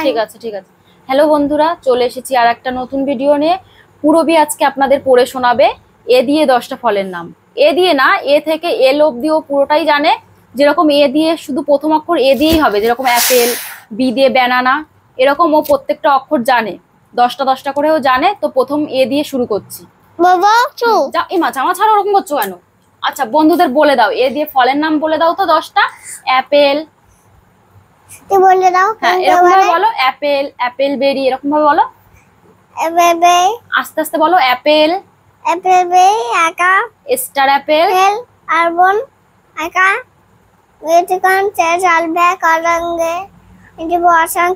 ঠিক আছে ঠিক আছে। হ্যালো বন্ধুরা, চলে এসেছি আর একটা নতুন ভিডিও নিয়ে। পূরবী আজকে আপনাদের পড়ে শোনাবে এ দিয়ে 10টা ফলের নাম। এ দিয়ে না, এ থেকে এল অব্দিও পুরোটাই জানে। যেরকম এ দিয়ে শুধু প্রথম অক্ষর এ দিয়েই হবে, যেরকম অ্যাপেল, বি দিয়ে ব্যানানা, এরকম ও প্রত্যেকটা অক্ষর জানে। 10টা করেও জানে। তো প্রথম এ দিয়ে শুরু করছি। বাবা মা জামা ছাড়া ওরকম করছো কেন? আচ্ছা বন্ধুদের বলে দাও, এ দিয়ে ফলের নাম বলে দাও তো 10টা। অ্যাপেল, বলে দাও। হ্যাঁ এরকম ভাবে বলো। অ্যাপেল, অ্যাপেল বেরি, এরকম ভাবে বলো। আস্তে আস্তে বলো। অ্যাপেল, একা স্টার অ্যাপেল, আরবন একা চালবে কারঙ্গে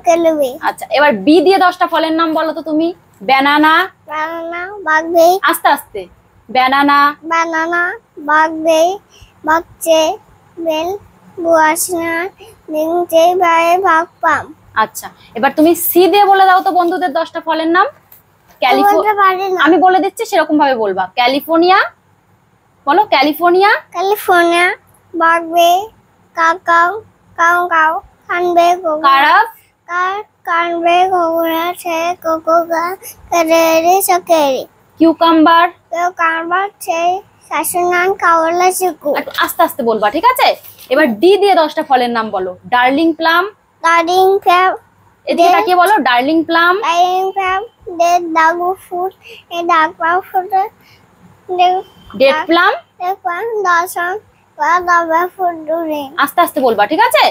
কেলবি। আচ্ছা এবার বি দিয়ে 10টা ফলের নাম বলো তো তুমি। ব্যানানা, বাগবে আস্তে আস্তে। ব্যানানা, বাগবে বাগচে বেল বুয়াশনা নিংচে বায়ে ভাগপাম। আচ্ছা এবার তুমি সি দিয়ে বলে দাও তো বন্ধুদের 10টা ফলের নাম। আমি বলে দিচ্ছি, সেরকম ভাবে বলবা। ক্যালিফোর্নিয়া বলো। ক্যালিফোর্নিয়া, বাগবে কাকাও কাও কাও কানবে কারাফ, কানবে গোগুনা ছে কোকোগা কেরেরি সকেরি কিউকাম্বার। কানবার ছে শাসনান কাওলা চিকু। একটু আস্তে আস্তে বলবা, ঠিক আছে? এবার ডি দিয়ে 10টা ফলের নাম বলো। ডার্লিং প্লাম, ডার্লিং প্লাম, এদিকে তাকিয়ে বলো। ডার্লিং প্লাম, দে দাগু ফুট এ দাগপা ফুট ডেট প্লাম, দশন দাবা ফুট দুরে। আস্তে আস্তে বলবা, ঠিক আছে?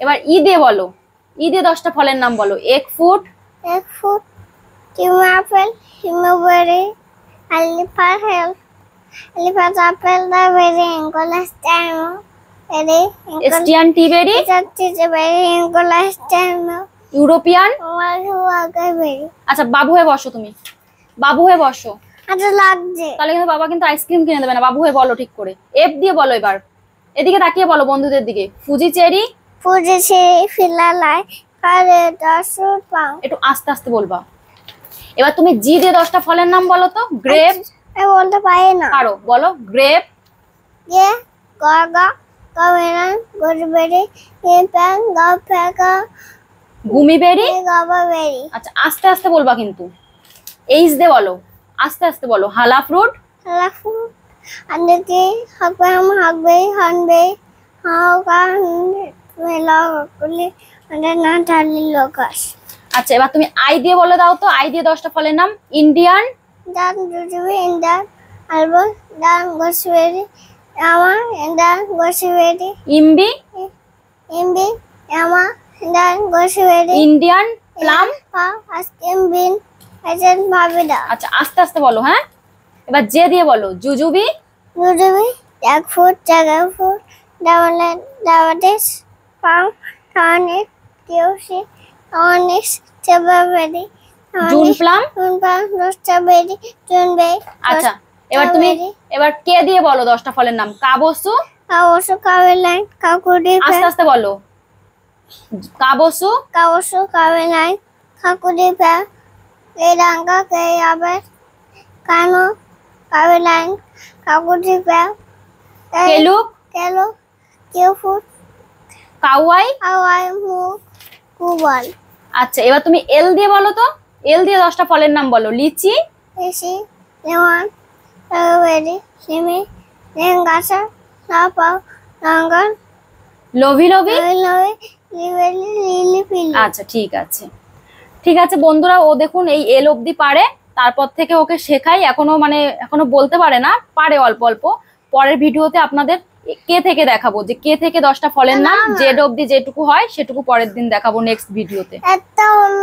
এবার ই দিয়ে বলো। ই দিয়ে 10টা ফলের নাম বলো। এক ফুট, কিমাপেল হিমবেরি আলিফাত আপেল দা বেরি ইনকলাস্টাইমো বেরি এস্টিয়ান টি বেরি, বেরি ইনকলাস্টাইমো ইউরোপিয়ান। বেরি। আচ্ছা বাবু হয়ে বসো তুমি। বাবু হয়ে বসো। আচ্ছা লাগছে। তাহলে কিন্তু বাবা কিন্তু আইসক্রিম কিনে দেবে না। বাবু হয়ে বলো ঠিক করে। এফ দিয়ে বলো এবার। এদিকে তাকিয়ে বলো বন্ধুদের দিকে। ফুজি চেরি, ফিলালাই কারে দশুর পাও। একটু আস্তে আস্তে বলবা। এবার তুমি জি দিয়ে 10টা ফলের নাম বলো তো। গ্রেপ, আমি বলতে পারি না। পারো, বলো। গ্রেপ, গগা গমেরান গরবেরি পেন গফেকা গুমিবেরি। গবাবেরি। আচ্ছা আস্তে আস্তে বলবা কিন্তু। এইচ দিয়ে বলো। আস্তে আস্তে বলো। হালা ফ্রুট, লাফু আন্দেতি হাগবে হানবে হাওকা মেলা কুলি না ঢালি লোকাস। আচ্ছা এবার তুমি আই দিয়ে বলে দাও তো। আই দিয়ে 10টা ফলের নাম। ইন্ডিয়ান, দান জুজুবি ইন্দান আলবন দান গোসবেরি আমা দান গোসবেরি ইমবি, ইমবি আমা দান gooseberry Indian plum. Ice cream bean এজেন ভাবিদা। আচ্ছা আস্তে আস্তে বলো। হ্যাঁ এবার জে দিয়ে বলো। জুজুবি, জুজুবি এক ফুট জায়গা ফুট ডাবলেন ডাবাদেশ পাম টনিক কিউসি অনিক্স চেবাবেরি জুন প্লাম, রস্টাবেরি জুনবে। আচ্ছা এবার তুমি এবার কে দিয়ে বলো 10টা ফলের নাম। কাবসু, কাওসু কাবেলাইন কাকুরি আস্তে আস্তে বলো। কাবসু, কাবেলাইন কাকুরি পে এরাঙ্গা কে আবে কানো কাবেলাইন কাকুরি পে কেলুক, কেলো কিউফুট কাওয়াই, হাওয়াই মুখ কুবল। আচ্ছা এবার তুমি এল দিয়ে বলো তো। এল দিয়ে 10টা ফলের নাম বলো। লিচি, এসি লেমন স্ট্রবেরি সিমি লেঙ্গাসা লাপাও রঙ্গন লভি লভি। লিলি পিলি। আচ্ছা ঠিক আছে ঠিক আছে বন্ধুরা, ও দেখুন এই এল অব্দি পারে। তারপর থেকে ওকে শেখাই। এখনো বলতে পারে না, পারে অল্প অল্প। পরের ভিডিওতে আপনাদের কে থেকে দেখাবো, যে কে থেকে 10টা ফলের নাম। জেড অব্দি যেটুকু হয় সেটুকু পরের দিন দেখাবো নেক্সট ভিডিওতে। একটা হলো